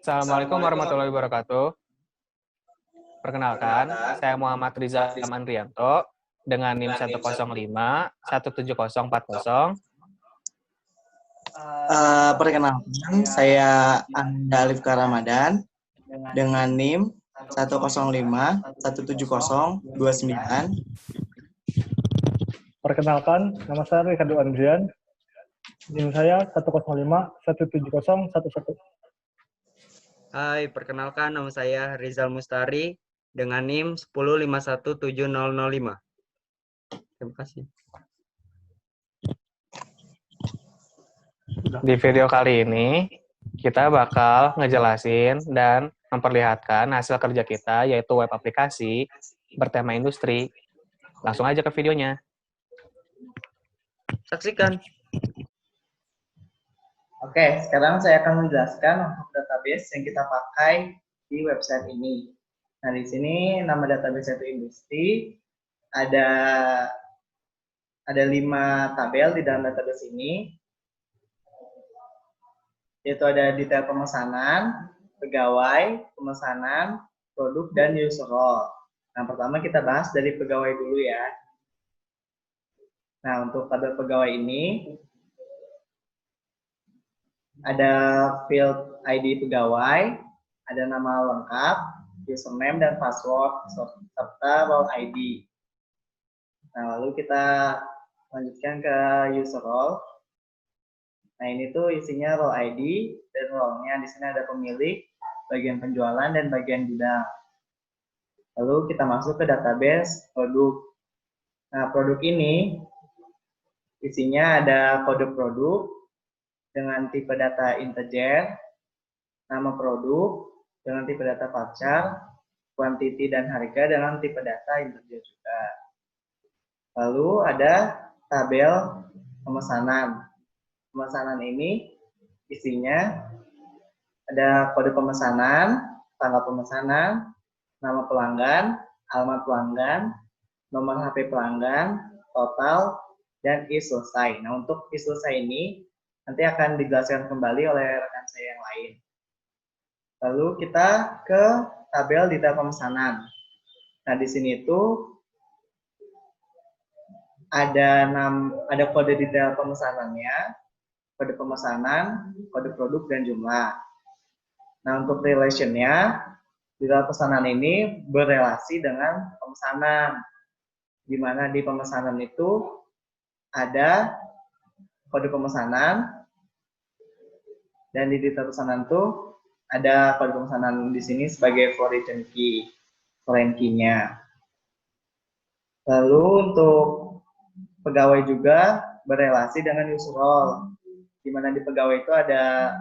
Assalamualaikum warahmatullahi wabarakatuh. Perkenalkan, saya Muhammad Rizal Andrianto dengan NIM 105 17040. Perkenalkan, saya Anda Alif Ramadan dengan NIM 105 17029. Perkenalkan, nama saya Ricardo Andrian. NIM saya 105 17011. Hai, perkenalkan nama saya Rizal Mustari dengan NIM 105170005. Terima kasih. Di video kali ini, kita bakal ngejelasin dan memperlihatkan hasil kerja kita, yaitu web aplikasi bertema industri. Langsung aja ke videonya. Saksikan. Oke, sekarang saya akan menjelaskan untuk database yang kita pakai di website ini. Nah, di sini nama database itu industri. Ada 5 tabel di dalam database ini, yaitu ada detail pemesanan, pegawai, pemesanan, produk, dan user role. Nah, pertama kita bahas dari pegawai dulu ya. Nah, untuk tabel pegawai ini, ada field ID pegawai, ada nama lengkap, username dan password, serta role ID. Nah, lalu kita lanjutkan ke user role. Nah, ini tuh isinya role ID dan role-nya. Di sini ada pemilik, bagian penjualan, dan bagian gudang. Lalu kita masuk ke database produk. Nah, produk ini isinya ada kode produk dengan tipe data integer, nama produk dengan tipe data varchar, quantity dan harga dengan tipe data integer juga. Lalu ada tabel pemesanan. Pemesanan ini isinya ada kode pemesanan, tanggal pemesanan, nama pelanggan, alamat pelanggan, nomor HP pelanggan, total, dan selesai. Nah, untuk selesai ini nanti akan dijelaskan kembali oleh rekan saya yang lain. Lalu kita ke tabel detail pemesanan. Nah, di sini itu ada kode detail pemesanannya, kode pemesanan, kode produk, dan jumlah. Nah, untuk relation-nya, detail pesanan ini berrelasi dengan pemesanan, di mana di pemesanan itu ada kode pemesanan, dan di detail pesanan itu ada kode pemesanan di sini sebagai foreign key-nya. Lalu untuk pegawai juga berrelasi dengan user role, di mana di pegawai itu ada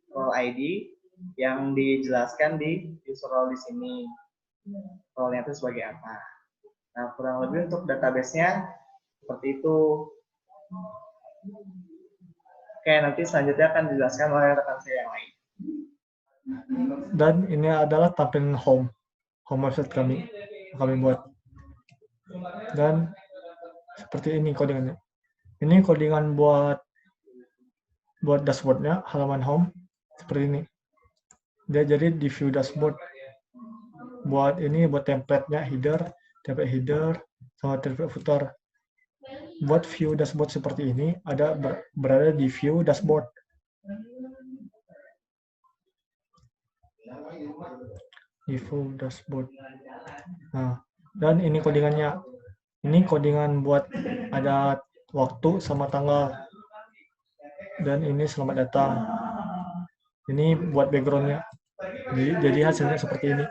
role ID yang dijelaskan di user role di sini. Role-nya itu sebagai apa? Nah, kurang lebih untuk database-nya seperti itu. Oke, nanti selanjutnya akan dijelaskan oleh rekan saya yang lain. Dan ini adalah tampilan home website kami buat. Dan seperti ini codingannya. Ini codingan buat dashboardnya, halaman home seperti ini. Dia jadi di view dashboard. Buat template-nya, template header, sama template footer. Buat view dashboard seperti ini berada di view dashboard. Di view dashboard. Nah, dan ini codingannya. Ini codingan buat ada waktu sama tanggal. Dan ini selamat datang. Ini buat background-nya. Jadi hasilnya seperti ini.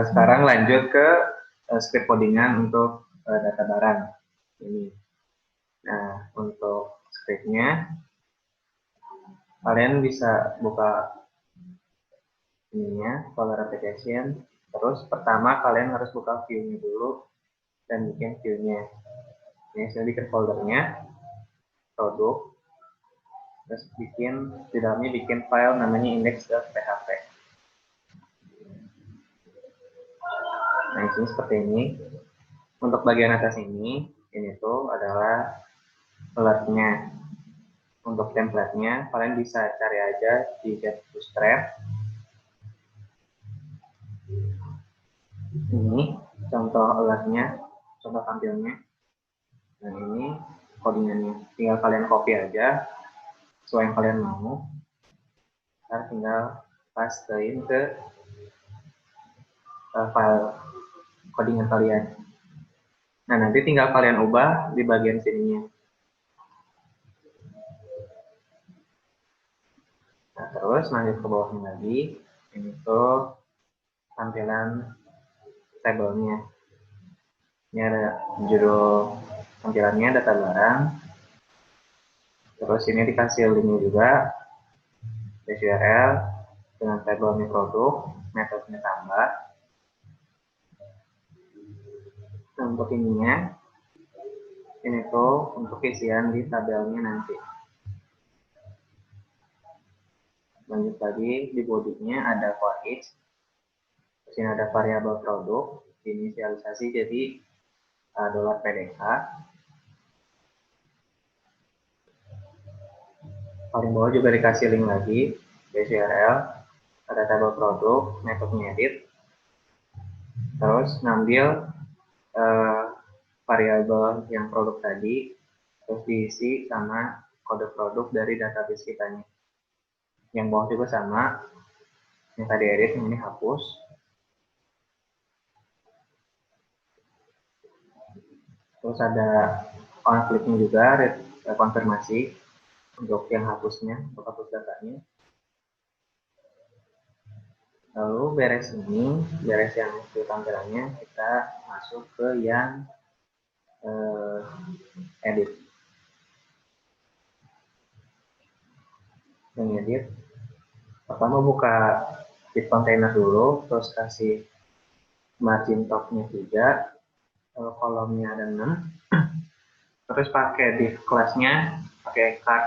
Sekarang lanjut ke script codingan untuk data barang ini. Nah, untuk scriptnya kalian bisa buka ininya, folder application. Terus pertama kalian harus buka view-nya dulu dan bikin view-nya. Ini saya bikin foldernya, produk, terus di dalamnya bikin file namanya index.php. Nah, ini seperti ini. Untuk bagian atas ini tuh adalah alertnya. Untuk template-nya, kalian bisa cari aja di Get Bootstrap. Ini contoh alertnya, contoh tampilnya. Nah, ini codingannya. Tinggal kalian copy aja sesuai yang kalian mau. Ntar tinggal pastein ke file codingan kalian. Nah, nanti tinggal kalian ubah di bagian sininya. Nah, terus lanjut ke bawahnya lagi. Ini tuh tampilan tabelnya. Ini ada judul tampilannya, data barang. Terus ini dikasih linknya juga, URL dengan tabelnya produk, metodenya tambah. Nah, untuk ininya, ini tuh untuk isian di tabelnya nanti. Lanjut lagi, di bodinya ada for each. Di sini ada variabel produk, inisialisasi jadi $PDK. Paling bawah juga dikasih link lagi, URL, ada tabel produk, metodenya edit. Terus ngambil variabel yang produk tadi, terus diisi sama kode produk dari database kitanya. Yang bawah juga sama, yang tadi edit, yang ini hapus. Terus ada konfliknya juga, konfirmasi untuk yang hapusnya, untuk hapus datanya. Lalu beres ini, beres yang tampilannya, kita masuk ke yang edit. Yang edit, pertama buka div container dulu, terus kasih margin top-nya 3, kolomnya ada 6, terus pakai div class-nya, pakai card,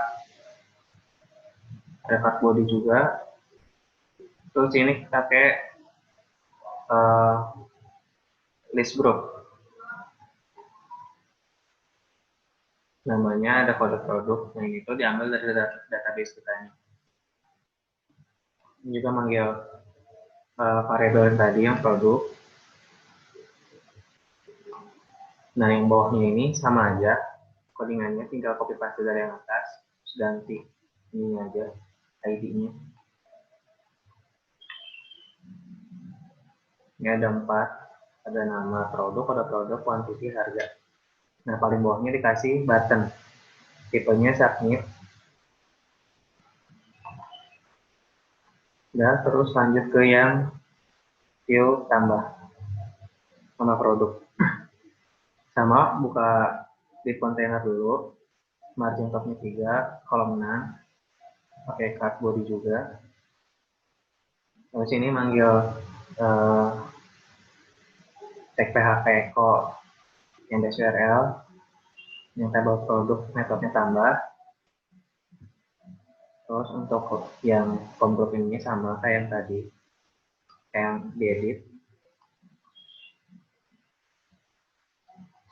ada card body juga, terus ini pakai list group. Namanya ada kode produk, yang itu diambil dari database kita ini. Ini juga manggil variabel yang tadi, yang produk. Nah, yang bawahnya ini sama aja, codingannya tinggal copy paste dari yang atas, terus ganti ini aja, ID-nya. Ini ada 4, ada nama produk, kode produk, quantity, harga. Nah, paling bawahnya dikasih button, tipenya submit. Dan terus lanjut ke yang view tambah nama produk. Sama, buka div container dulu, margin top-nya 3, kolom 6, pakai card body juga. Terus ini manggil tag php echo yang URL, yang tabel produk, metodenya tambah. Terus untuk yang form group ini sama kayak yang tadi, kayak yang diedit.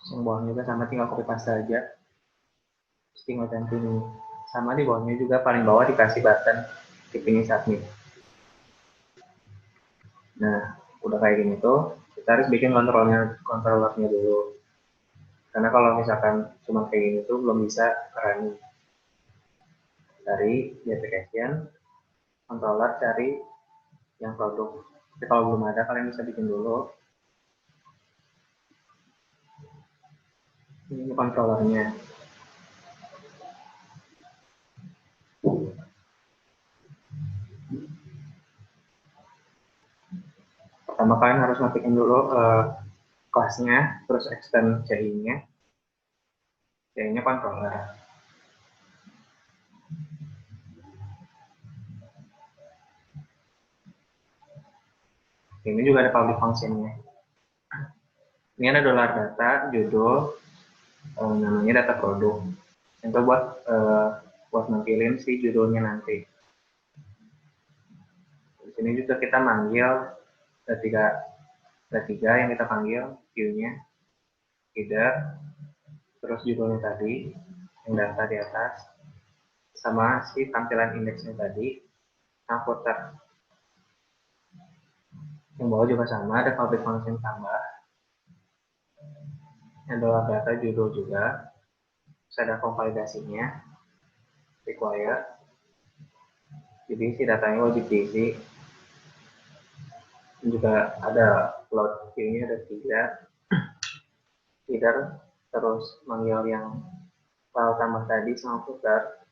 Yang bawahnya juga sama, tinggal copy paste aja. Terus tinggal continue. Sama di bawahnya juga paling bawah dikasih button tip ini submit. Nah, udah kayak gini tuh, kita harus bikin controllernya dulu. Karena kalau misalkan cuma kayak gini tuh belum bisa running. Dari di application, controller cari yang produk. Tapi kalau belum ada, kalian bisa bikin dulu. Ini controllernya. Pertama kalian harus matikan dulu kelasnya, terus extend CI-nya. CI-nya controller. Ini juga ada public function-nya. Ini ada $data, judul, namanya data produk. Itu buat nampilin si judulnya nanti. Di sini juga kita manggil ada tiga yang kita panggil, view-nya, header, terus judulnya tadi, yang data di atas, sama si tampilan indeksnya tadi, nah footer. Yang bawah juga sama, ada public function tambah, adalah data judul juga, terus ada konvalidasinya, require, jadi isi datanya wajib diisi, dan juga ada float view-nya ada 3, header, terus manggil yang file tambah tadi sama footer.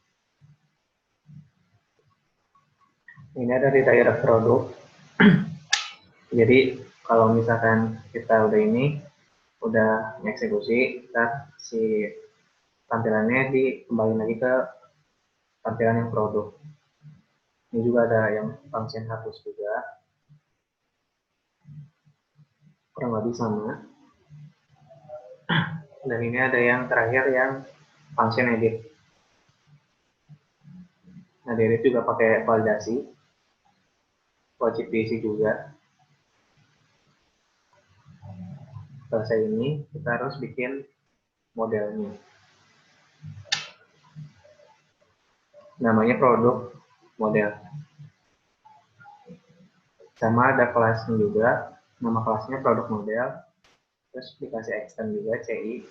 Ini ada di daerah produk. Jadi kalau misalkan kita udah eksekusi, kita si tampilannya dikembali lagi ke tampilan yang produk. Ini juga ada yang function hapus juga, kurang lebih sama. Dan ini ada yang terakhir yang function edit. Nah, edit juga pakai validasi, wajib diisi juga. Selesai ini, kita harus bikin modelnya. Namanya produk model. Sama ada kelasnya juga, nama kelasnya produk model. Terus dikasih extend juga CI.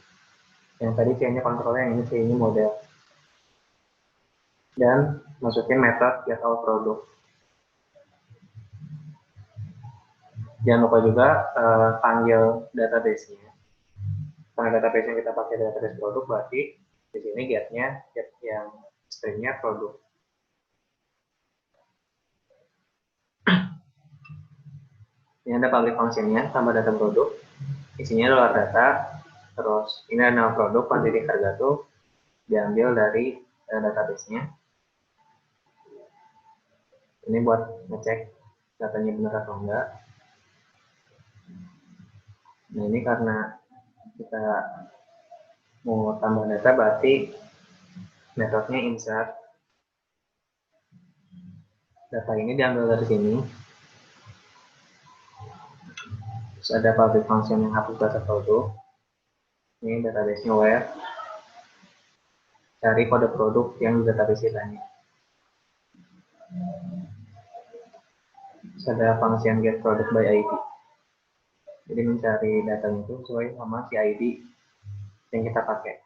Yang tadi C-nya kontrolnya, yang ini C-nya model. Dan masukin metode get all product. Jangan lupa juga panggil database-nya. Karena database yang kita pakai database produk, berarti di sini get yang stringnya produk. Ini ada public function-nya, tambah data produk. Isinya luar data. Terus ini ada nama produk, quantity harga tuh diambil dari database-nya. Ini buat ngecek datanya benar atau enggak. Nah, ini karena kita mau tambah data, berarti metodenya insert. Data ini diambil dari sini. Terus ada public function yang hapus data produk. Ini database-nya where. Cari kode produk yang di database kita nih. Terus ada function get product by ID. Jadi mencari datanya itu sesuai sama si ID yang kita pakai.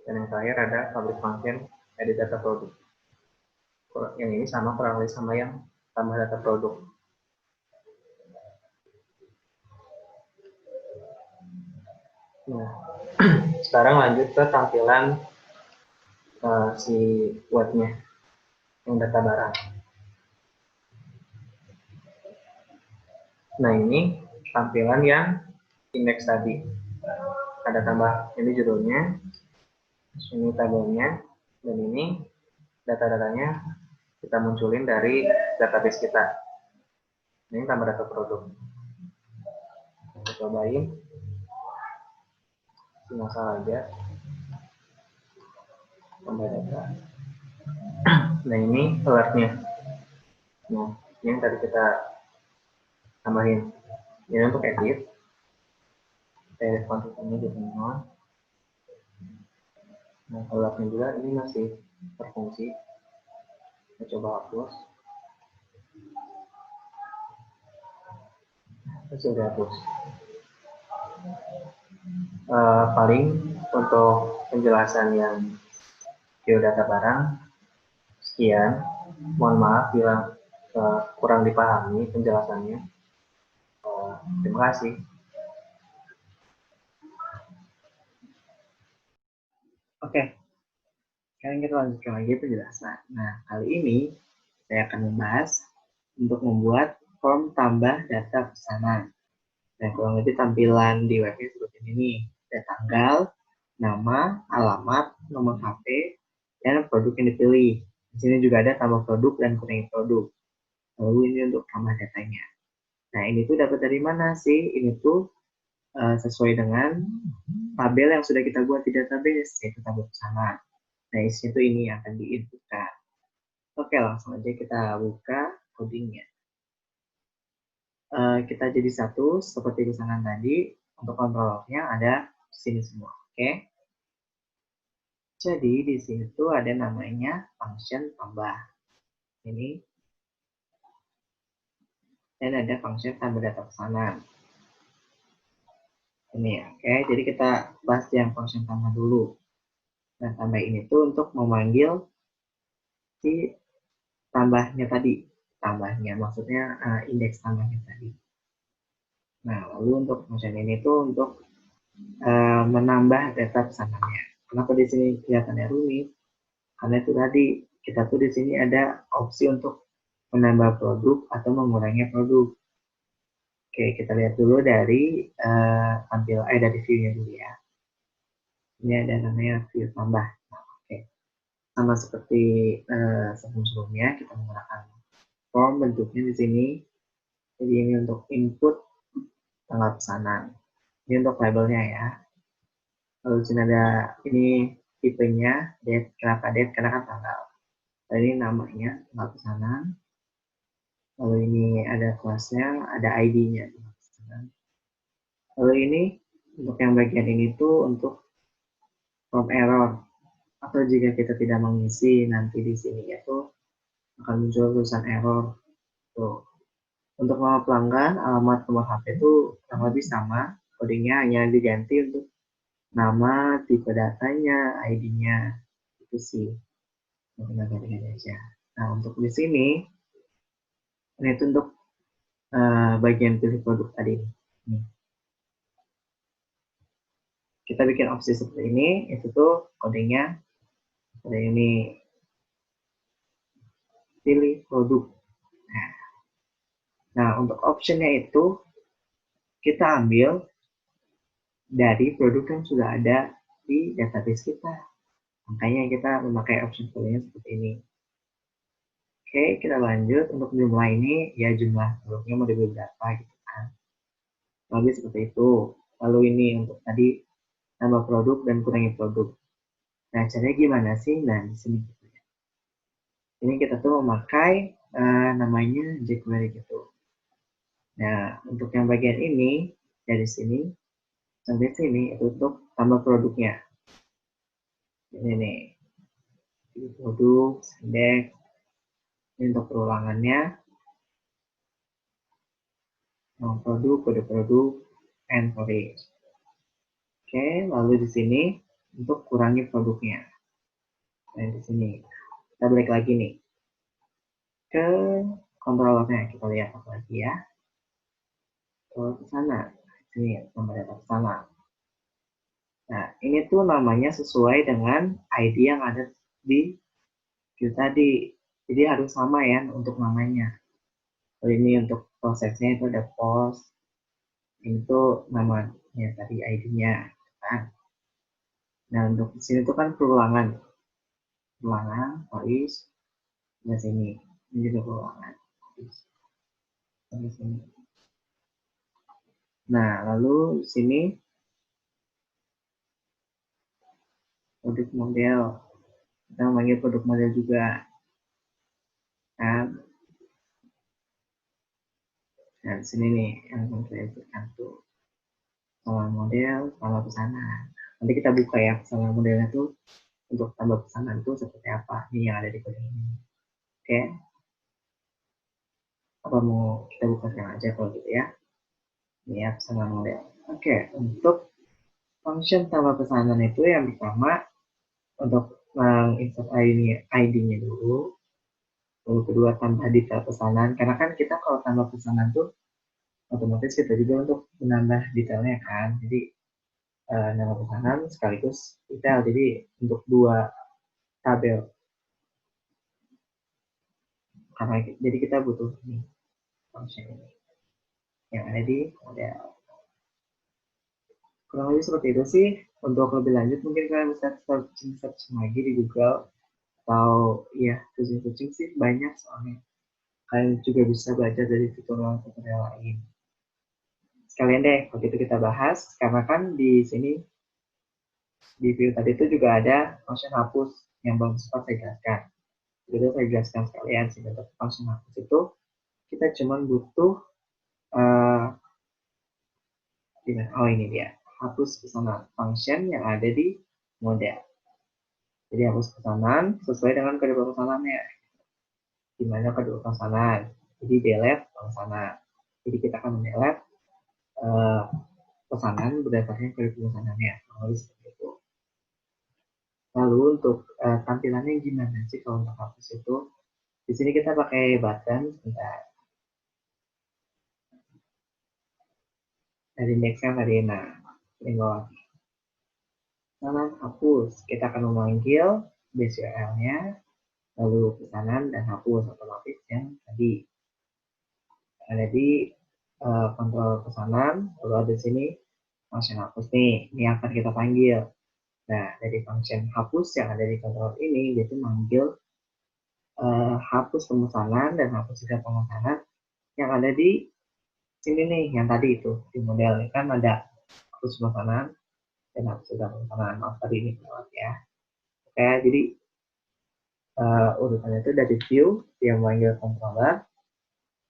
Dan yang terakhir ada public function edit data produk. Yang ini sama kurang lebih sama yang tambah data produk. Nah, sekarang lanjut ke tampilan si webnya yang data barang. Nah, ini tampilan yang indeks tadi. Ada tambah ini judulnya, ini tabelnya, dan ini data-datanya kita munculin dari database kita. Ini tambah data produk. Kita cobain. Nggak salah aja. Tambah data. Nah, ini alertnya. Nah, ini yang tadi kita tambahin. Ini untuk edit. Edit kontennya di non. Nah, alertnya juga ini masih berfungsi. Kita coba hapus. Sudah hapus. Paling untuk penjelasan yang geodata barang sekian. Mohon maaf bila kurang dipahami penjelasannya. Terima kasih. Oke, sekarang kita lanjutkan lagi penjelasan. Nah, kali ini saya akan membahas untuk membuat form tambah data pesanan. Nah, kurang lebih tampilan di webnya seperti ini nih. Ada tanggal, nama, alamat, nomor HP, dan produk yang dipilih. Di sini juga ada tambah produk dan kurangi produk. Lalu ini untuk tambah datanya. Nah, ini tuh dapat dari mana sih? Ini tuh sesuai dengan tabel yang sudah kita buat di database, yaitu tabel pesanan. Nah, isinya tuh ini yang akan diinputkan. Oke, langsung aja kita buka codingnya. Kita jadi satu, seperti pesanan tadi. Untuk kontrolernya ada di sini semua. Oke. Jadi di sini tuh ada namanya function tambah. Ini. Dan ada function tambah data pesanan. Ini ya, oke. Jadi kita bahas yang function tambah dulu. Nah, tambah ini tuh untuk memanggil si tambahnya tadi. Tambahnya, maksudnya indeks tambahnya tadi. Nah, lalu untuk function ini tuh untuk menambah data pesanannya. Kenapa di sini kelihatannya rumit? Karena itu tadi kita tuh di sini ada opsi untuk menambah produk atau mengurangi produk. Oke, kita lihat dulu dari dari view-nya dulu ya. Ini ada namanya view tambah. Nah, oke. Sama seperti sebelum-sebelumnya kita menggunakan form, bentuknya di sini. Jadi ini untuk input tanggal pesanan. Ini untuk labelnya ya. Lalu di sini ada ini tipenya date. Kenapa date? Karena kan tanggal. Dan ini namanya tanggal pesanan. Lalu ini ada kelasnya, ada ID-nya. Lalu ini untuk yang bagian ini tuh untuk from error, atau jika kita tidak mengisi nanti di sini itu akan muncul tulisan error. Tuh. Untuk nama pelanggan, alamat, nomor HP itu kurang lebih sama, codingnya hanya diganti untuk nama, tipe datanya, ID-nya, itu sih mungkin agak aja. Nah, untuk di sini ini itu untuk bagian pilih produk tadi. Nih. Kita bikin opsi seperti ini, itu tuh codingnya ada ini pilih produk. Nah, untuk optionnya itu kita ambil dari produk yang sudah ada di database kita. Makanya kita memakai option pilihnya seperti ini. Oke, kita lanjut. Untuk jumlah ini, ya jumlah produknya mau dibeli berapa gitu kan. Lebih seperti itu. Lalu ini untuk tadi tambah produk dan kurangi produk. Nah, caranya gimana sih? Nah, di sini gitu ya. Ini kita tuh memakai namanya jQuery gitu. Nah, untuk yang bagian ini, dari sini sampai sini itu untuk tambah produknya. Ini nih, produk, indeks, ini untuk perulangannya, produk, kode produk, and for each. Oke, lalu di sini untuk kurangi produknya. Nah, di sini kita balik lagi nih ke controllernya, kita lihat apa lagi ya. Ke sana, sini nomor data ke sana. Nah, ini tuh namanya sesuai dengan ID yang ada di view tadi. Jadi harus sama ya untuk namanya. Ini untuk prosesnya itu ada post, ini tuh namanya tadi ID-nya. Nah, untuk di sini tuh kan perulangan, polis, di sini, ini juga perulangan, di sini. Nah, lalu di sini produk model, kita memanggil produk model juga. Nah, di sini nih yang saya berikan tuh sama model, sama pesanan. Nanti kita buka ya sama modelnya tuh untuk tambah pesanan tuh seperti apa. Ini yang ada di kode ini. Oke. Apa mau kita buka sekarang aja kalau gitu ya. Ini ya pesanan model. Oke, untuk function tambah pesanan itu yang pertama untuk menginsert ID-nya dulu. Lalu kedua tambah detail pesanan. Karena kan kita kalau tambah pesanan tuh otomatis kita juga untuk menambah detailnya kan. Jadi nama pesanan sekaligus detail. Jadi untuk dua tabel. Karena jadi kita butuh ini function ini yang ada di model. Kurang lebih seperti itu sih. Untuk lebih lanjut mungkin kalian bisa searching lagi di Google atau ya searching sih banyak soalnya. Kalian juga bisa belajar dari tutorial-tutorial lain. Sekalian deh, kalau gitu kita bahas karena kan di sini di view tadi itu juga ada function hapus yang belum sempat saya jelaskan. Jadi saya jelaskan sekalian sih untuk function hapus itu kita cuma butuh oh ini dia hapus pesanan function yang ada di model. Jadi hapus pesanan sesuai dengan kode pemesanannya. Di mana kode pemesanan? Jadi delete pemesanan. Jadi kita akan delete pesanan berdasarkan kode pemesanannya. Lalu seperti itu. Lalu untuk tampilannya gimana sih kalau untuk hapus itu? Di sini kita pakai button, sebentar. Dari indeksnya tadi, nah, ini bawah. Nah, hapus. Kita akan memanggil base URL-nya, lalu pesanan dan hapus otomatis yang tadi. Ada di kontrol pesanan, lalu ada di sini function hapus nih, ini akan kita panggil. Nah, dari function hapus yang ada di kontrol ini, yaitu manggil hapus pemesanan dan hapus juga pemesanan yang ada di sini nih, yang tadi itu di model ini kan ada hapus pemesanan dan hapus juga pemesanan. Maaf tadi ini kelewat ya. Oke, jadi urutannya itu dari view yang memanggil controller.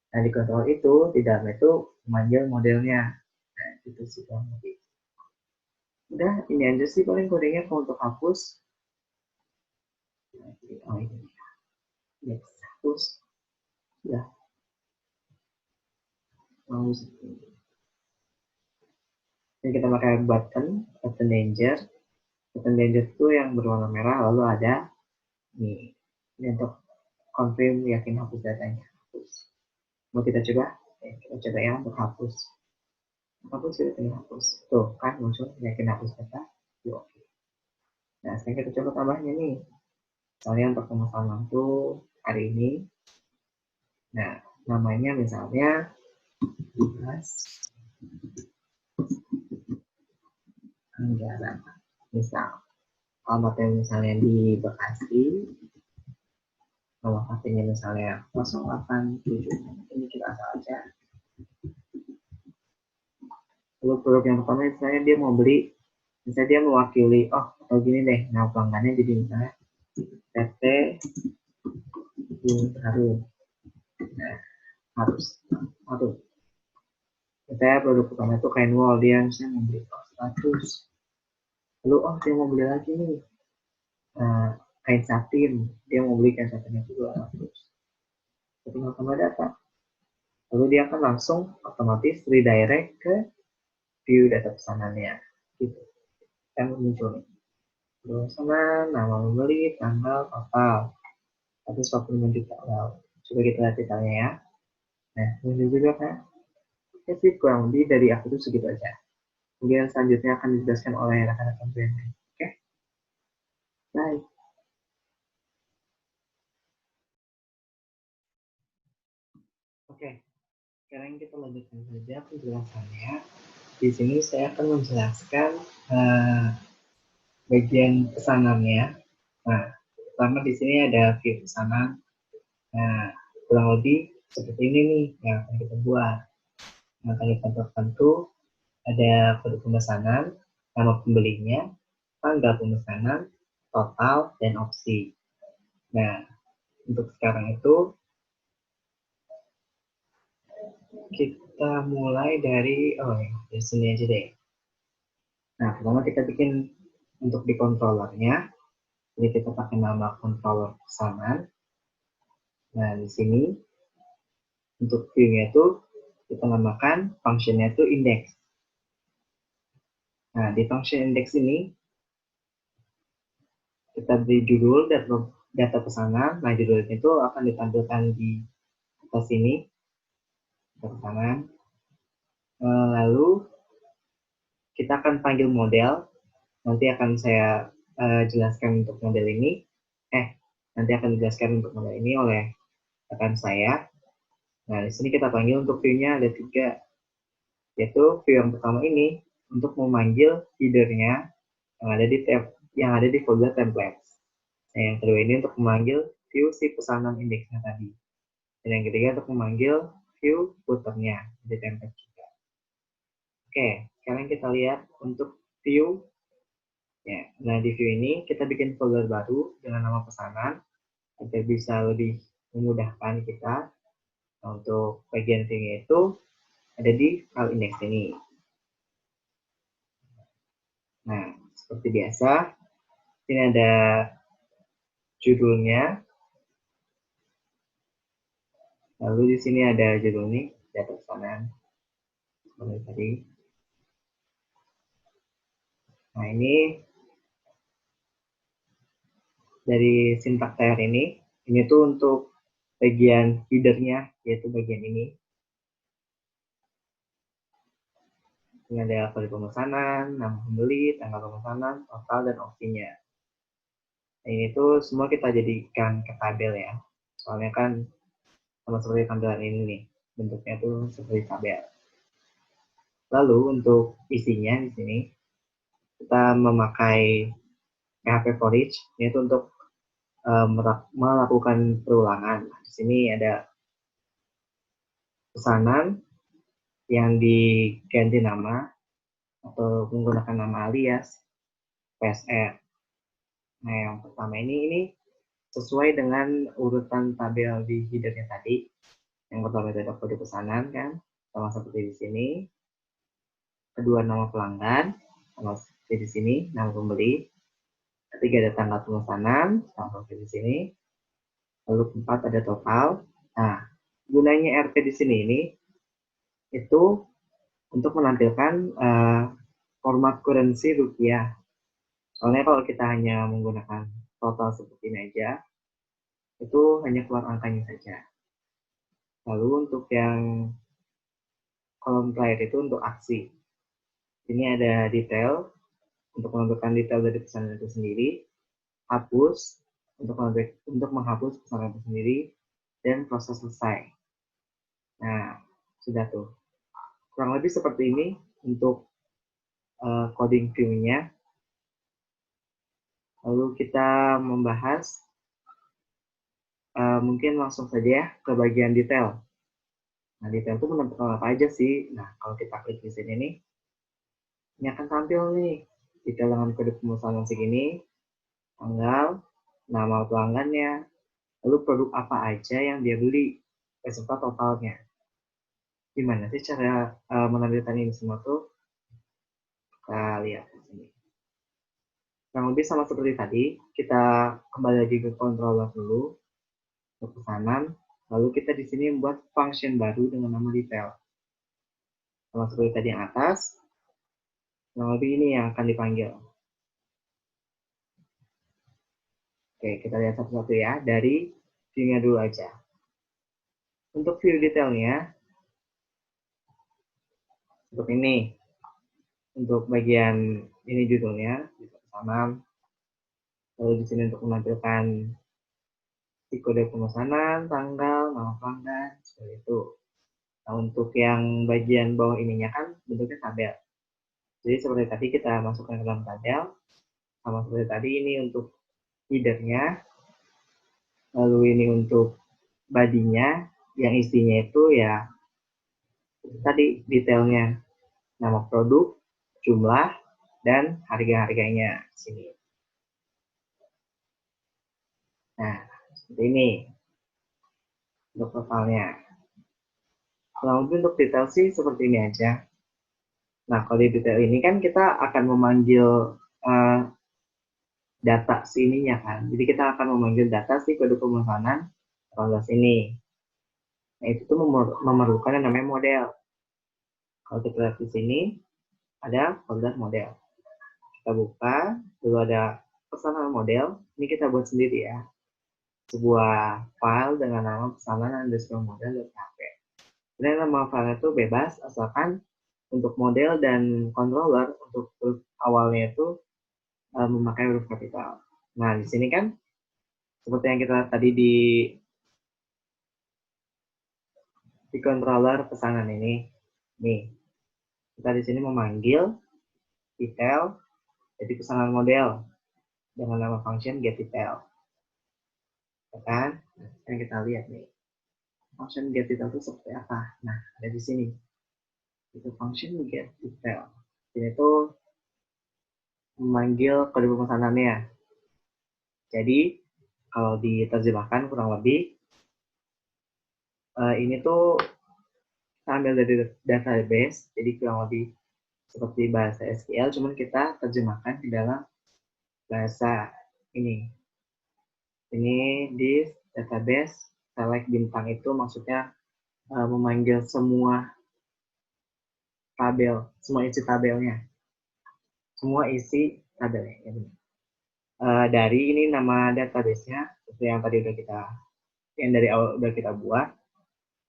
Nah, di controller itu di dalam itu memanggil modelnya. Nah, itu sih kurang lebih. Udah, ini aja sih paling kodenya kalau untuk hapus. Oh, ini. Next, hapus. Ya. Mau ini kita pakai button danger. Button danger itu yang berwarna merah, lalu ada nih. Ini untuk confirm yakin hapus datanya. Hapus. Mau kita coba? Kita coba ya untuk hapus. Hapus sudah tinggal hapus. Tuh kan muncul yakin hapus data. Yuk, oke. Nah, sekarang kita coba tambahnya nih. Misalnya untuk pemesanan tuh hari ini. Nah, namanya misalnya Anggaran. Misal, alamatnya misalnya di Bekasi, nomor HP-nya misalnya 087, ini kita asal aja. Lalu produk yang pertama misalnya dia mau beli, misalnya dia mewakili, oh atau gini deh, nah pelanggannya jadi misalnya PT Harum. Nah, harus. Misalnya produk pertama itu kain wall, dia misalnya mau beli 100. Lalu dia mau beli lagi nih kain satin, dia mau beli kain satinnya itu 200. Tinggal tambah data. Lalu dia akan langsung otomatis redirect ke view data pesanannya. Gitu. Yang muncul nih. Pesanan, nama pembeli, tanggal, total. 145 juta. Wow. Coba kita lihat detailnya ya. Nah, muncul juga kan. Oke sih, kurang lebih dari aku tuh segitu aja. Kemudian selanjutnya akan dijelaskan oleh rekan-rekan BNN. Oke? Bye. Oke, sekarang kita lanjutkan saja penjelasannya. Di sini saya akan menjelaskan bagian pesanannya. Nah, pertama di sini ada view pesanan. Nah, kurang lebih seperti ini nih yang akan kita buat. Yang akan kita tentukan tuh ada kode pemesanan, nama pembelinya, tanggal pemesanan, total, dan opsi. Nah, untuk sekarang itu kita mulai dari di sini aja deh. Nah, pertama kita bikin untuk di controllernya. Jadi kita pakai nama controller pesanan. Nah, di sini untuk view-nya itu kita namakan function-nya itu index. Nah, di function index ini kita beri judul data pesanan. Nah, judul itu akan ditampilkan di atas sini. Data pesanan. Lalu kita akan panggil model. Nanti akan saya jelaskan untuk model ini. Nanti akan dijelaskan untuk model ini oleh rekan saya. Nah, di sini kita panggil untuk view-nya ada 3. Yaitu view yang pertama ini untuk memanggil header-nya yang ada di folder templates. Nah, yang kedua ini untuk memanggil view si pesanan indeksnya tadi. Dan yang ketiga untuk memanggil view footer-nya di template juga. Oke, sekarang kita lihat untuk view. Ya, nah di view ini kita bikin folder baru dengan nama pesanan agar bisa lebih memudahkan kita. Nah, untuk bagian view-nya itu ada di file index ini. Nah, seperti biasa, ini ada judulnya. Lalu di sini ada judul nih, data pesanan. Seperti tadi. Nah, ini dari syntax TR ini tuh untuk bagian header-nya, yaitu bagian ini. Ini ada kode pemesanan, nama pembeli, tanggal pemesanan, total, dan opsinya. Nah, ini tuh semua kita jadikan ke tabel ya. Soalnya kan sama seperti tampilan ini nih, bentuknya tuh seperti tabel. Lalu untuk isinya di sini kita memakai PHP for each, yaitu untuk melakukan perulangan. Di sini ada pesanan yang diganti nama atau menggunakan nama alias PSR. Nah, yang pertama ini sesuai dengan urutan tabel di header-nya tadi. Yang pertama itu ada kode pesanan kan, sama seperti di sini. Kedua nama pelanggan, sama seperti di sini, nama pembeli. Ketiga ada tanggal pemesanan, sama seperti di sini. Lalu keempat ada total. Nah, gunanya RT di sini ini itu untuk menampilkan format currency rupiah. Soalnya kalau kita hanya menggunakan total seperti ini aja, itu hanya keluar angkanya saja. Lalu untuk yang kolom terakhir itu untuk aksi. Ini ada detail, untuk menentukan detail dari pesanan itu sendiri, hapus, untuk menghapus pesanan itu sendiri, dan proses selesai. Nah, sudah tuh. Kurang lebih seperti ini untuk coding view-nya. Lalu kita membahas, mungkin langsung saja ya ke bagian detail. Nah, detail itu menentukan apa aja sih? Nah, kalau kita klik di sini nih, ini akan tampil nih, detail dengan kode pemesanan segini, tanggal, nama pelanggannya, lalu produk apa aja yang dia beli, beserta totalnya. Gimana sih cara menampilkan ini semua tuh? Kita lihat di sini. Kurang lebih sama seperti tadi, kita kembali lagi ke controller dulu, ke pesanan, lalu kita di sini membuat function baru dengan nama detail. Sama seperti tadi yang atas, kurang lebih ini yang akan dipanggil. Oke, kita lihat satu-satu ya, dari view-nya dulu aja. Untuk view detailnya, seperti ini. Untuk bagian ini judulnya, pesanan. Lalu di sini untuk menampilkan kode pemesanan, tanggal, nama pelanggan, seperti itu. Nah, untuk yang bagian bawah ininya kan bentuknya tabel. Jadi seperti tadi kita masukkan ke dalam tabel, sama seperti tadi ini untuk header-nya, lalu ini untuk body-nya, yang isinya itu ya tadi detailnya, nama produk, jumlah, dan harga-harganya sini. Nah, seperti ini untuk totalnya. Kalau untuk detail sih seperti ini aja. Nah, kalau di detail ini kan kita akan memanggil data sininya kan. Jadi kita akan memanggil data si kode pemesanan 18 ini. Nah, itu tuh memerlukan yang namanya model. Kalau kita lihat di sini, ada folder model. Kita buka, dulu ada pesanan model. Ini kita buat sendiri ya. Sebuah file dengan nama pesanan_model.php. Sebenarnya nama file itu bebas, asalkan untuk model dan controller untuk huruf awalnya itu memakai huruf kapital. Nah, di sini kan seperti yang kita tadi di controller pesanan ini. Nih, kita di sini memanggil detail jadi pesanan model dengan nama function getDetail. Ya kan? Nah, sekarang kita lihat nih. Function getDetail itu seperti apa? Nah, ada di sini. Itu function getDetail. Ini tuh memanggil kode pemesanannya. Jadi, kalau diterjemahkan kurang lebih, ini tuh kita ambil dari database, jadi kurang lebih seperti bahasa SQL, cuman kita terjemahkan di dalam bahasa ini. Ini di database select bintang itu maksudnya memanggil semua tabel, semua isi tabelnya, semua isi tabelnya. Dari ini nama database-nya seperti yang tadi yang dari awal udah kita buat,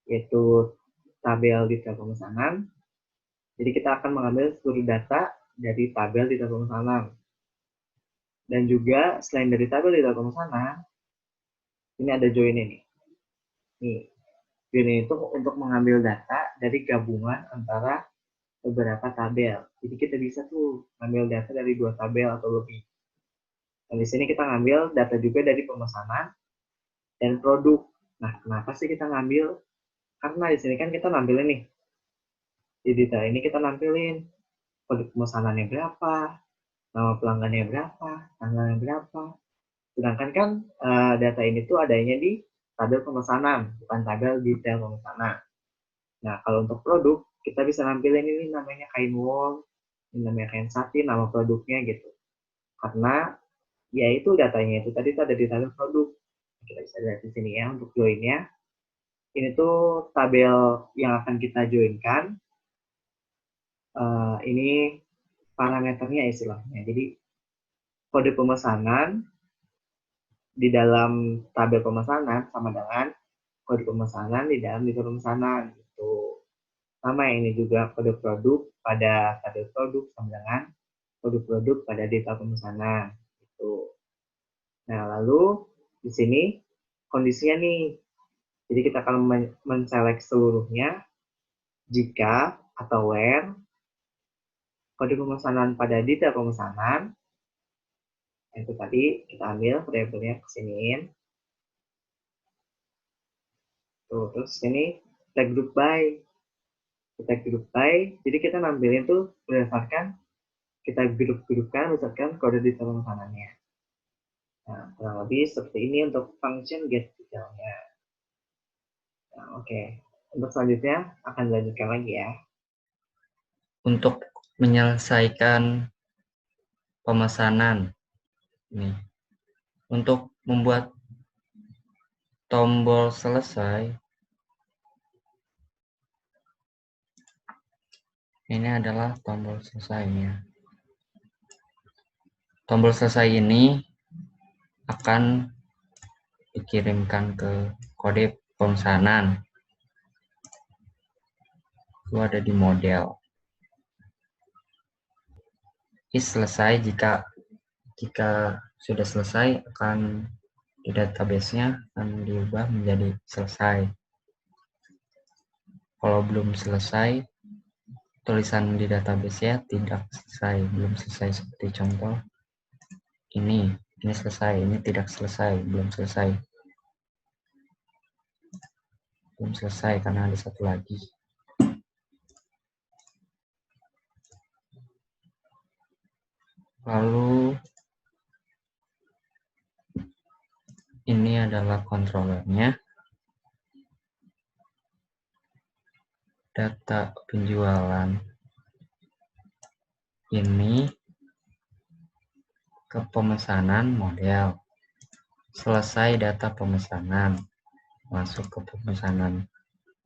yaitu tabel detail pemesanan. Jadi kita akan mengambil seluruh data dari tabel detail pemesanan. Dan juga selain dari tabel detail pemesanan, ini ada join ini. Nih, join ini itu untuk mengambil data dari gabungan antara beberapa tabel. Jadi kita bisa tuh ngambil data dari 2 tabel atau lebih. Dan di sini kita ngambil data juga dari pemesanan dan produk. Nah, kenapa sih kita ngambil? Karena di sini kan kita nampilin nih. Di detail ini kita nampilin kode pemesanannya berapa, nama pelanggannya berapa, tanggalnya berapa. Sedangkan kan data ini tuh adanya di tabel pemesanan, bukan tabel detail pemesanan. Nah, kalau untuk produk, kita bisa nampilin ini namanya kain wol, ini namanya kain satin, nama produknya gitu. Karena ya itu datanya itu tadi ada di tabel produk. Kita bisa lihat di sini ya untuk joinnya. Ini tuh tabel yang akan kita joinkan. Ini parameternya istilahnya. Jadi kode pemesanan di dalam tabel pemesanan sama dengan kode pemesanan di dalam detail pemesanan gitu. Sama ini juga kode produk pada tabel produk sama dengan kode produk pada detail pemesanan gitu. Nah, lalu di sini kondisinya nih. Jadi kita akan menselect seluruhnya jika atau where kode pemesanan pada detail pemesanan itu tadi kita ambil variabelnya ke siniin. Tuh, terus ini tag group by. Kita group by, jadi kita nampilin tuh berdasarkan kita grupkan berdasarkan kode detail pemesanannya. Nah, kurang lebih seperti ini untuk function get detailnya. Nah, oke. Untuk selanjutnya akan dilanjutkan lagi ya. Untuk menyelesaikan pemesanan. Nih. Untuk membuat tombol selesai, ini adalah tombol selesainya. Tombol selesai ini akan dikirimkan ke kode pemesanan. Itu ada di model. Is selesai jika sudah selesai akan di database-nya akan diubah menjadi selesai. Kalau belum selesai, tulisan di database-nya tidak selesai, belum selesai seperti contoh ini selesai, ini tidak selesai, belum selesai. Belum selesai karena ada satu lagi. Lalu ini adalah controllernya. Data penjualan ini ke pemesanan model. Selesai data pemesanan, masuk ke pemesanan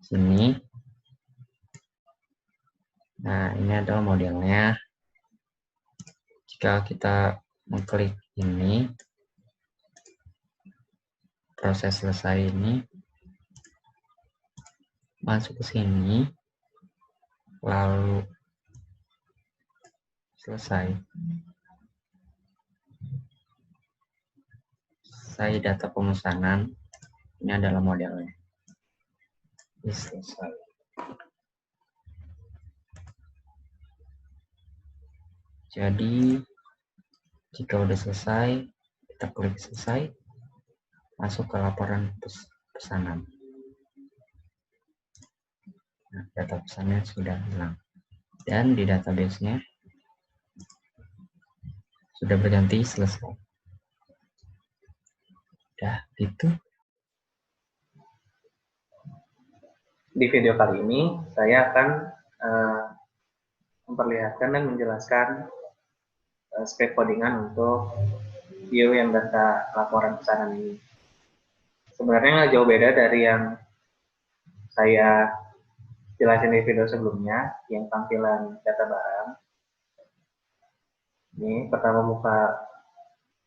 sini. Nah, ini adalah modelnya. Jika kita mengklik ini, proses selesai ini, masuk ke sini, lalu selesai. Selesai data pemesanan, ini adalah modelnya. Ini selesai. Jadi, jika udah selesai, kita klik selesai, masuk ke laporan pesanan. Nah, data pesannya sudah hilang. Dan di database-nya sudah berganti selesai. Udah gitu. Di video kali ini, saya akan memperlihatkan dan menjelaskan spek codingan untuk view yang data laporan pesanan ini. Sebenarnya nggak jauh beda dari yang saya jelasin di video sebelumnya, yang tampilan data barang. Ini pertama buka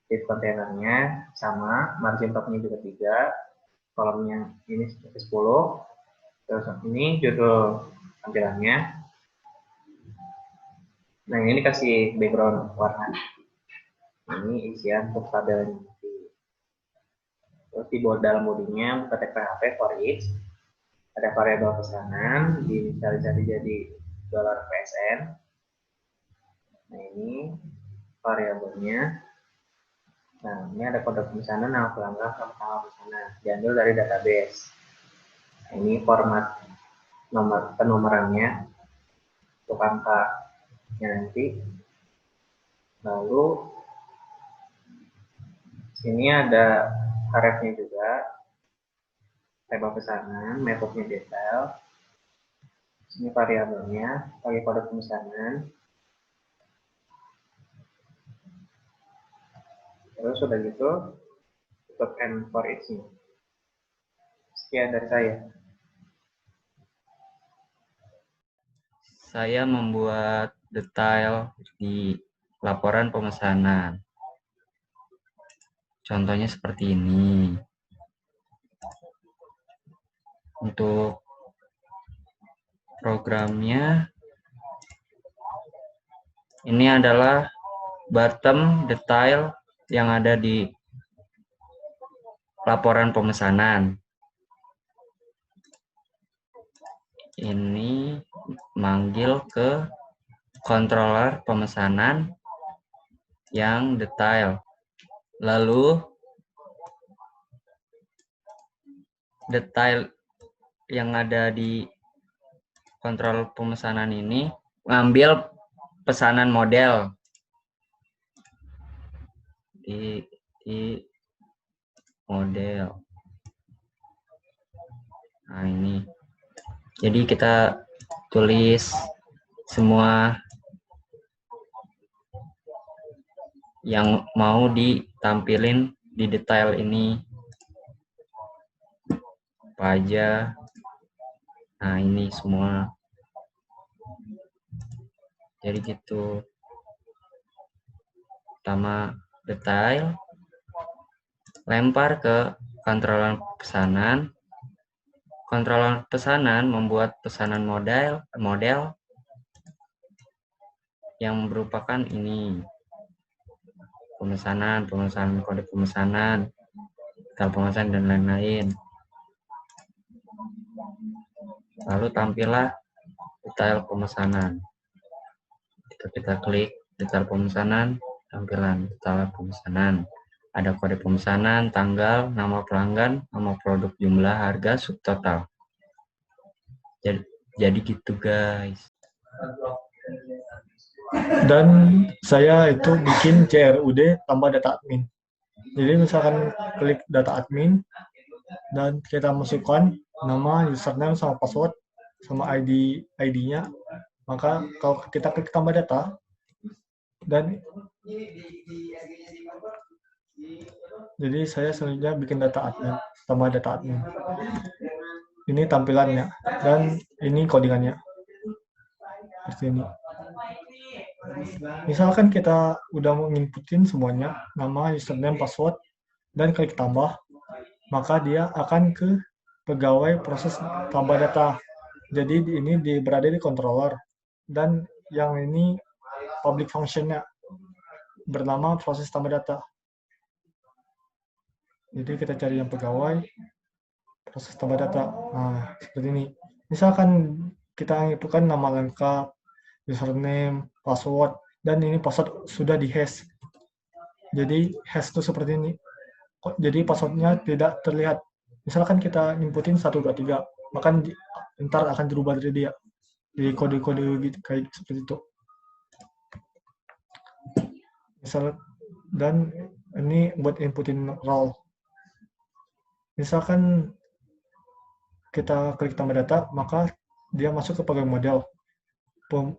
div kontainernya, sama margin topnya juga 3, kolomnya ini seperti 10, terus ini judul tampilannya. Nah ini kasih background warna. Ini isian untuk tabelnya. Terus di dalam bodinya buka tag PHP for each, ada variabel pesanan diinisialisasi jadi $PSN. Nah ini variabelnya. Nah ini ada kode pemesanan, nama pelanggan, sama tanggal pesanan, diambil dari database. Nah, ini format penomorannya untuk angkanya nanti. Lalu sini ada karetnya juga, tabel pesanan, metodenya detail. Ini variabelnya pakai kode pemesanan. Terus sudah gitu, tutup and for each-nya. Sekian dari saya. Saya membuat detail di laporan pemesanan. Contohnya seperti ini. Untuk programnya, ini adalah bottom detail yang ada di laporan pemesanan. Ini manggil ke controller pemesanan yang detail. Lalu detail yang ada di kontrol pemesanan ini ngambil pesanan model di model. Nah ini, jadi kita tulis semua yang mau ditampilin di detail ini, apa aja. Nah ini semua. Jadi gitu. Pertama detail, lempar ke controller pesanan. Controller pesanan membuat pesanan model yang merupakan ini pemesanan, kode pemesanan, detail pemesanan dan lain-lain. Lalu tampillah detail pemesanan. Jika kita klik detail pemesanan, tampilan detail pemesanan. Ada kode pemesanan, tanggal, nama pelanggan, nama produk, jumlah, harga, subtotal. Jadi gitu guys. Dan saya itu bikin CRUD tambah data admin. Jadi misalkan klik data admin dan kita masukkan nama, username, sama password, sama ID-nya. Maka kalau kita klik tambah data, dan jadi saya selanjutnya bikin data admin, tambah data admin. Ini tampilannya, dan ini codingannya. Seperti ini. Misalkan kita udah menginputin semuanya, nama, username, password, dan klik tambah, maka dia akan ke pegawai proses tambah data. Jadi ini berada di controller, dan yang ini public function-nya bernama proses tambah data. Jadi kita cari yang pegawai proses tambah data. Nah, seperti ini. Misalkan kita inputkan nama lengkap, username, password, dan ini password sudah di-hash. Jadi hash itu seperti ini. Jadi passwordnya tidak terlihat. Misalkan kita inputin 123, maka ntar akan dirubah dari dia. Di kode-kode gitu, kayak seperti itu. Misal, dan ini buat inputin role. Misalkan kita klik tambah data, maka dia masuk ke pegawai model.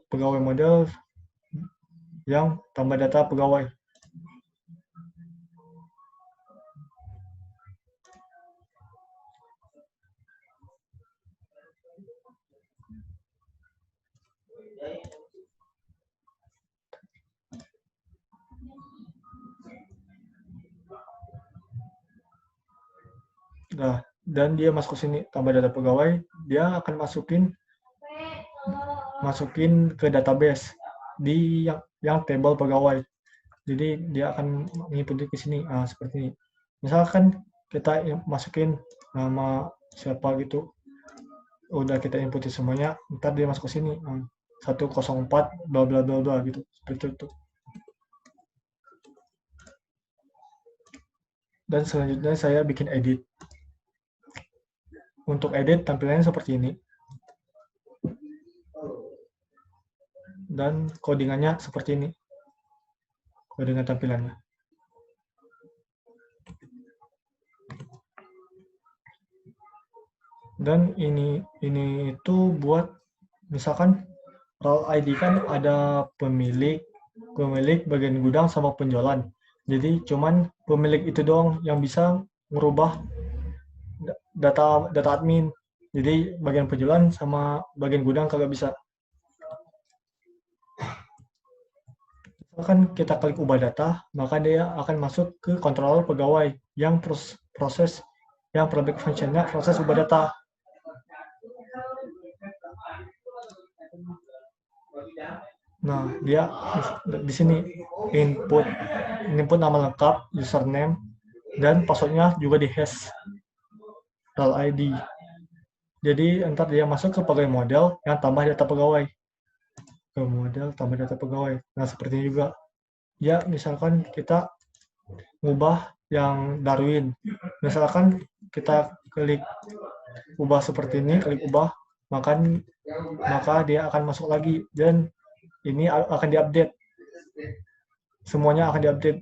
Pegawai model yang tambah data pegawai. Nah, dan dia masuk ke sini tambah data pegawai, dia akan masukin ke database di yang table pegawai. Jadi dia akan mengikuti ke sini, seperti ini. Misalkan kita masukin nama siapa gitu, udah kita inputin semuanya, ntar dia masuk ke sini 104 bla bla bla bla gitu, seperti itu. Dan selanjutnya saya bikin edit. Untuk edit tampilannya seperti ini. Dan codingannya seperti ini. Codingan tampilannya. Dan ini itu buat misalkan role ID kan ada pemilik bagian gudang sama penjualan. Jadi cuman pemilik itu doang yang bisa merubah data admin. Jadi bagian penjualan sama bagian gudang kagak bisa. Misalkan kita klik ubah data, maka dia akan masuk ke controller pegawai yang proses yang fallback functionnya proses ubah data. Nah, dia di sini input nama lengkap, username, dan passwordnya juga di hash role ID. Jadi ntar dia masuk ke pegawai model yang tambah data pegawai. Ke model tambah data pegawai. Nah, seperti ini juga. Ya, misalkan kita ngubah yang Darwin. Misalkan kita klik ubah seperti ini, klik ubah, maka dia akan masuk lagi dan ini akan diupdate. Semuanya akan diupdate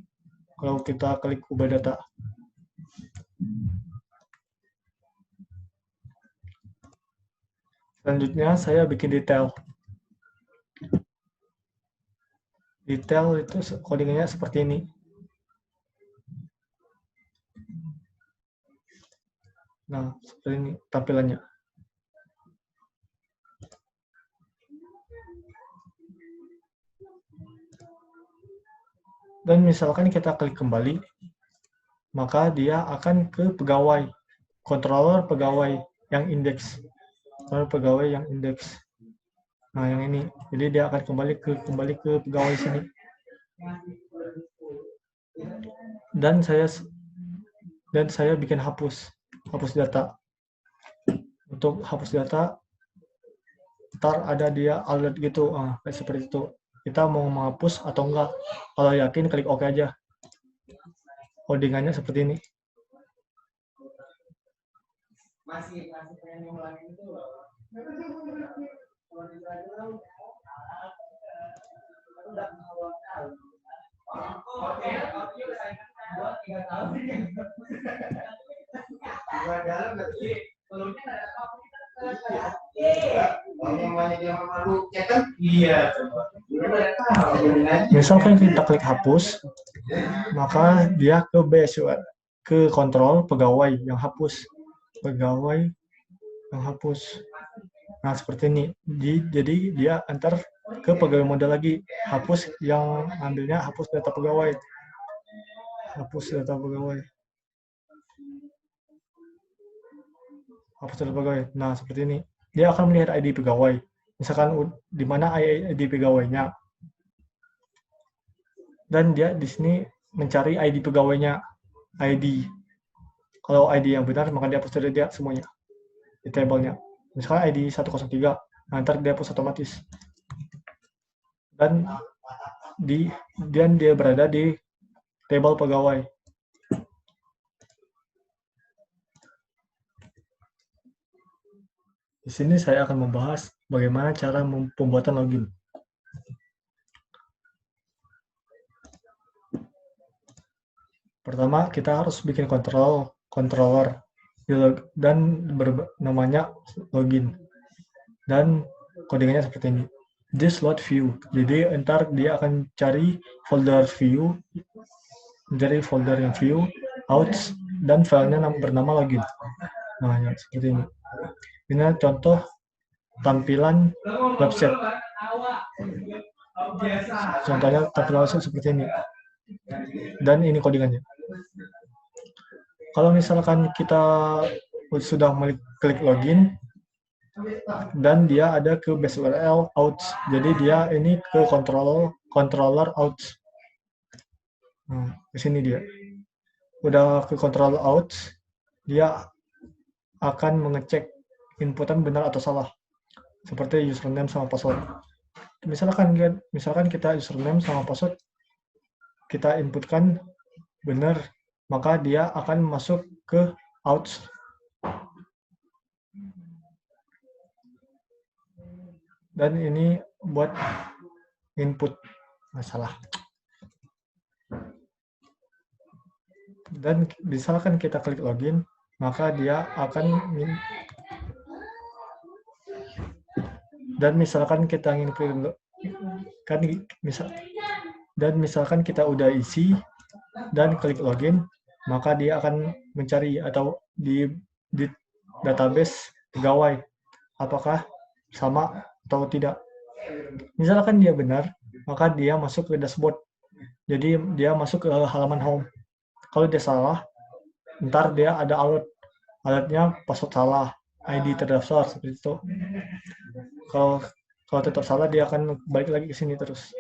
kalau kita klik ubah data. Selanjutnya saya bikin detail. Detail itu codingannya seperti ini. Nah, seperti ini tampilannya. Dan misalkan kita klik kembali, maka dia akan ke pegawai, controller pegawai yang indeks. Controller pegawai yang indeks. Nah, yang ini. Jadi dia akan kembali ke pegawai sini. Dan saya bikin hapus data. Untuk hapus data, ntar ada dia alert gitu, kayak seperti itu. Kita mau menghapus atau enggak. Kalau yakin, klik OK aja. Codingannya seperti ini. Masih pengen ngulangin itu loh. Misalkan kita klik hapus, maka dia ke base, ke kontrol pegawai yang hapus. Pegawai yang hapus. Nah, seperti ini. Jadi dia antar ke pegawai model lagi. Hapus yang ambilnya hapus data pegawai. Hapus data pegawai. Hapus data pegawai. Nah, seperti ini. Dia akan melihat ID pegawai. Misalkan di mana ID pegawainya. Dan dia di sini mencari ID pegawainya. ID. Kalau ID yang benar, maka dia hapus dari dia semuanya. Di tabelnya. Misalkan ID 103, ntar dia hapus otomatis. Dan dia berada di tabel pegawai. Di sini saya akan membahas bagaimana cara pembuatan login. Pertama, kita harus bikin controller dan namanya login. Dan codingannya seperti ini. This load view. Jadi ntar dia akan cari folder view, mencari folder yang view, outs, dan filenya bernama login. Nah, ya, seperti ini. Ini contoh tampilan website. Contohnya tampilan website seperti ini. Dan ini codingannya. Kalau misalkan kita sudah klik login dan dia ada ke base URL out, jadi dia ini ke controller out. Nah, di sini dia udah ke controller out, dia akan mengecek inputan benar atau salah, seperti username sama password. Misalkan kita username sama password kita inputkan benar, maka dia akan masuk ke out. Dan ini buat input masalah. Dan misalkan kita klik login, maka dia akan dan misalkan kita ingin misalkan kita udah isi dan klik login, maka dia akan mencari atau di database pegawai apakah sama atau tidak. Misalkan dia benar, maka dia masuk ke dashboard. Jadi dia masuk ke halaman home. Kalau dia salah, ntar dia ada alert. Alertnya password salah, ID terdaftar seperti itu. Kalau tetap salah, dia akan balik lagi ke sini terus.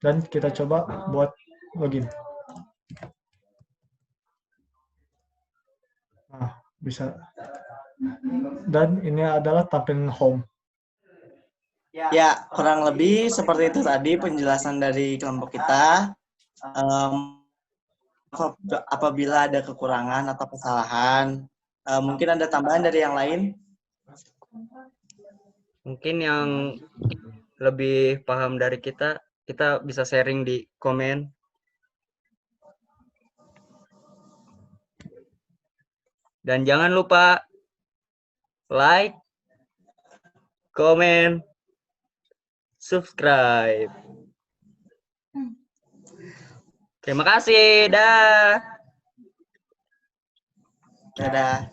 Dan kita coba buat login. Nah, bisa. Dan ini adalah tampilan home. Ya, kurang lebih seperti itu tadi penjelasan dari kelompok kita. Apabila ada kekurangan atau kesalahan, mungkin ada tambahan dari yang lain? Mungkin yang lebih paham dari kita bisa sharing di komen. Dan jangan lupa like, komen, subscribe. Terima kasih. Dah. Dadah.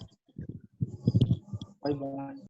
Bye-bye.